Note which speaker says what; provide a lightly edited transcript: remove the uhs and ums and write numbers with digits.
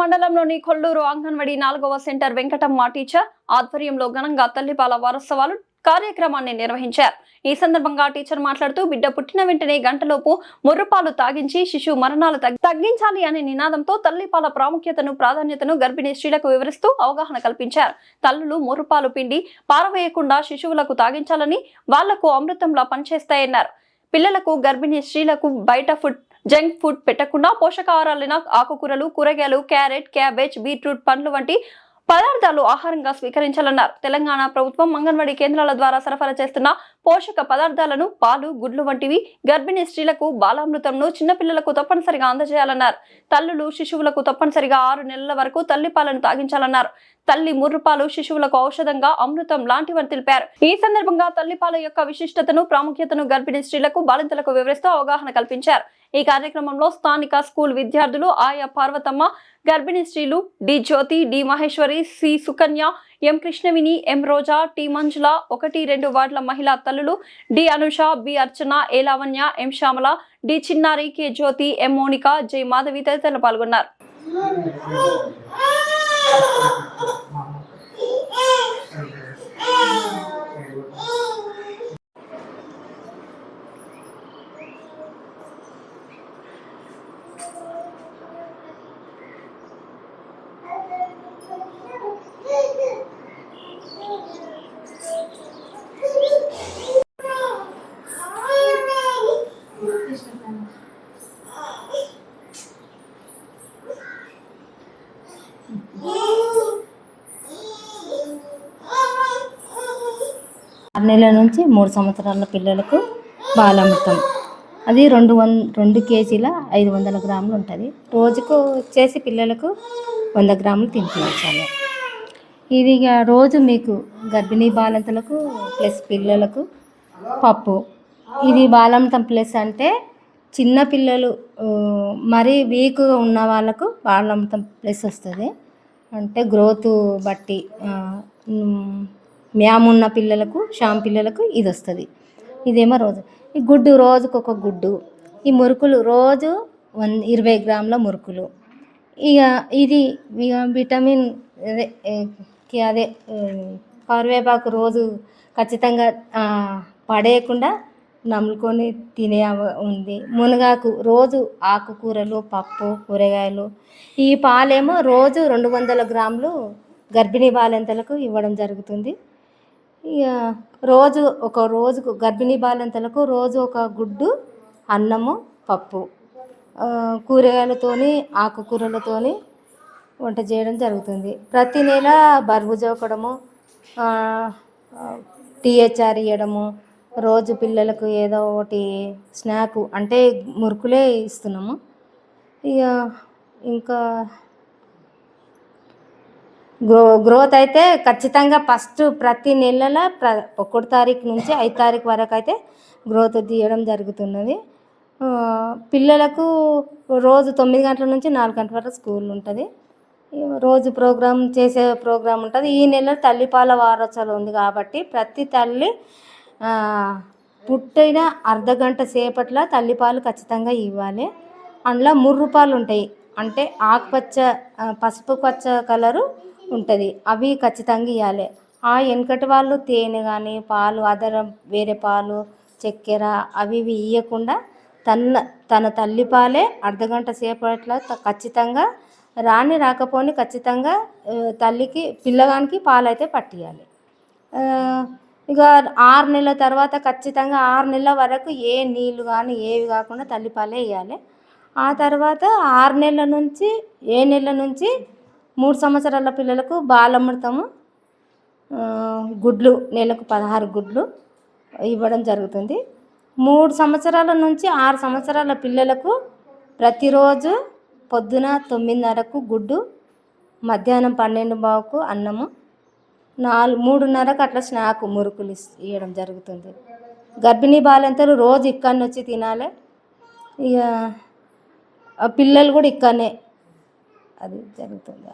Speaker 1: మండలంలోని కొల్లూరు అంగన్వాడీ 4వ centre Venkatamma teacher ఆధ్వర్యంలో ఘనంగా తల్లిపాల వారోత్సవాలు కార్యక్రమాన్ని నిర్వహించారు. ఈ సందర్భంగా టీచర్ మాట్లాడుతూ బిడ్డ పుట్టిన వెంటనే గంటలోపు ముర్రుపాలు తాగించి శిశు మరణాలు తగ్గించాలి అనే నినాదంతో తల్లిపాల ప్రాధాన్యతను గర్భిణీ స్త్రీలకు వివరిస్తూ అవగాహన కల్పించారు. తల్లులు ముర్రుపాలు పిండి పారవేయకుండా శిశువులకు తాగించాలని, వాళ్లకు అమృతంలా పనిచేస్తాయన్నారు. పిల్లలకు, గర్భిణీ స్త్రీలకు బయట జంక్ ఫుడ్ పెట్టకుండా పోషకాహారాలైన ఆకుకూరలు, కూరగాయలు, క్యారెట్, క్యాబేజ్, బీట్రూట్, పండ్లు వంటి పదార్థాలు ఆహారంగా స్వీకరించాలన్నారు. తెలంగాణ ప్రభుత్వం అంగన్వాడీ కేంద్రాల ద్వారా సరఫరా చేస్తున్న పోషక పదార్థాలను, పాలు, గుడ్లు వంటివి గర్భిణీ స్త్రీలకు, బాలామృతంను చిన్నపిల్లలకు తప్పనిసరిగా అందజేయాలన్నారు. తల్లులు, శిశువులకు తప్పనిసరిగా 6 నెలల వరకు తల్లిపాలను తాగించాలన్నారు. తల్లి ముర్రుపాలు శిశువులకు ఔషధంగా, అమృతం లాంటివని తెలిపారు. ఈ సందర్భంగా తల్లిపాల యొక్క విశిష్టతను, ప్రాముఖ్యతను గర్భిణీ స్త్రీలకు, బాలింతలకు వివరిస్తూ అవగాహన కల్పించారు. ఈ కార్యక్రమంలో స్థానిక స్కూల్ విద్యార్థులు ఆయా పార్వతమ్మ, గర్భిణీ స్త్రీలు డి జ్యోతి, డి మహేశ్వరి, సి సుకన్య, ఎం కృష్ణవిని, ఎం రోజా, టి మంజుల, 1-2 వార్డుల మహిళా తల్లులు డి అనుష, బి అర్చన, ఏ లావణ్య, ఎం శ్యామల, డి చిన్నారి, కె జ్యోతి, ఎం మోనిక, జై మాధవి తదితరులు పాల్గొన్నారు.
Speaker 2: నెలల నుంచి 3 సంవత్సరాల పిల్లలకు బాలామృతం, అది 2 కేజీల 500 గ్రాములు ఉంటుంది. రోజుకు వచ్చేసి పిల్లలకు 100 గ్రాములు తినిపించాలి. ఇది రోజు మీకు గర్భిణీ బాలింతలకు ప్లస్ పిల్లలకు పప్పు. ఇది బాలామృతం ప్లస్ అంటే చిన్న పిల్లలు మరీ వీక్గా ఉన్న వాళ్ళకు బాలామృతం ప్లస్ వస్తుంది. అంటే గ్రోత్ బట్టి మ్యామున్న పిల్లలకు, షామ్ పిల్లలకు ఇది వస్తుంది. ఇదేమో రోజు ఈ గుడ్డు, రోజుకొక గుడ్డు. ఈ మురుకులు రోజు 20 గ్రాముల మురుకులు. ఇక ఇది విటమిన్ అదే కరివేపాకు రోజు ఖచ్చితంగా పడేయకుండా నములుకొని తినే ఉంది. మునగాకు రోజు, ఆకుకూరలు, పప్పు, కూరగాయలు. ఈ పాలేమో రోజు 200 గ్రాములు గర్భిణీ బాలింతలకు ఇవ్వడం జరుగుతుంది. ఇక రోజుకు గర్భిణీ బాలింతలకు రోజు ఒక గుడ్డు, అన్నము, పప్పు, కూరగాయలతోని, ఆకుకూరలతోని వంట చేయడం జరుగుతుంది. ప్రతి నెల బరువు జోకడము, THR ఇవ్వడము, రోజు పిల్లలకు ఏదో ఒకటి స్నాక్ అంటే మురుకులే ఇస్తున్నాము. ఇంకా గ్రోత్ అయితే ఖచ్చితంగా ఫస్ట్ ప్రతి నెలల 1 తారీఖు నుంచి 5 తారీఖు వరకు అయితే గ్రోత్ తీయడం జరుగుతున్నది. పిల్లలకు రోజు 9 గంటల నుంచి 4 గంటల వరకు స్కూల్ ఉంటుంది. రోజు చేసే ప్రోగ్రాం ఉంటుంది. ఈ నెల తల్లిపాల వారోత్సవం ఉంది కాబట్టి ప్రతి తల్లి పుట్టిన అర్ధగంట సేపట్ల తల్లిపాలు ఖచ్చితంగా ఇవ్వాలి. అందులో ముర్రుపాలు ఉంటాయి, అంటే ఆకుపచ్చ, పసుపు పచ్చ కలరు ఉంటుంది, అవి ఖచ్చితంగా ఇవ్వాలి. వెనకటి వాళ్ళు తేనె కానీ పాలు, వేరే పాలు, చక్కెర అవి ఇవ్వకుండా తన తల్లిపాలే అర్ధగంట సేపట్ల ఖచ్చితంగా రాకపోని ఖచ్చితంగా తల్లికి, పిల్లగానికి పాలైతే పట్టియాలి. ఇక 6 నెలల తర్వాత ఖచ్చితంగా 6 నెలల వరకు ఏ నీళ్ళు కానీ ఏవి కాకుండా తల్లిపాలే ఇవ్వాలి. ఆ తర్వాత 6 నెలల నుంచి 7 నెలల నుంచి 3 సంవత్సరాల పిల్లలకు బాలామృతము, గుడ్లు నెలకు 16 గుడ్లు ఇవ్వడం జరుగుతుంది. 3 సంవత్సరాల నుంచి 6 సంవత్సరాల పిల్లలకు ప్రతిరోజు పొద్దున 9:30కు గుడ్డు, మధ్యాహ్నం 12:15కు అన్నము, 3:30కు అట్లా స్నాక్ మురుకులు ఇవ్వడం జరుగుతుంది. గర్భిణీ బాలింతలు రోజు ఇక్కడిని వచ్చి తినాలి. ఇక పిల్లలు కూడా ఇక్కడనే అది జరుగుతుంది.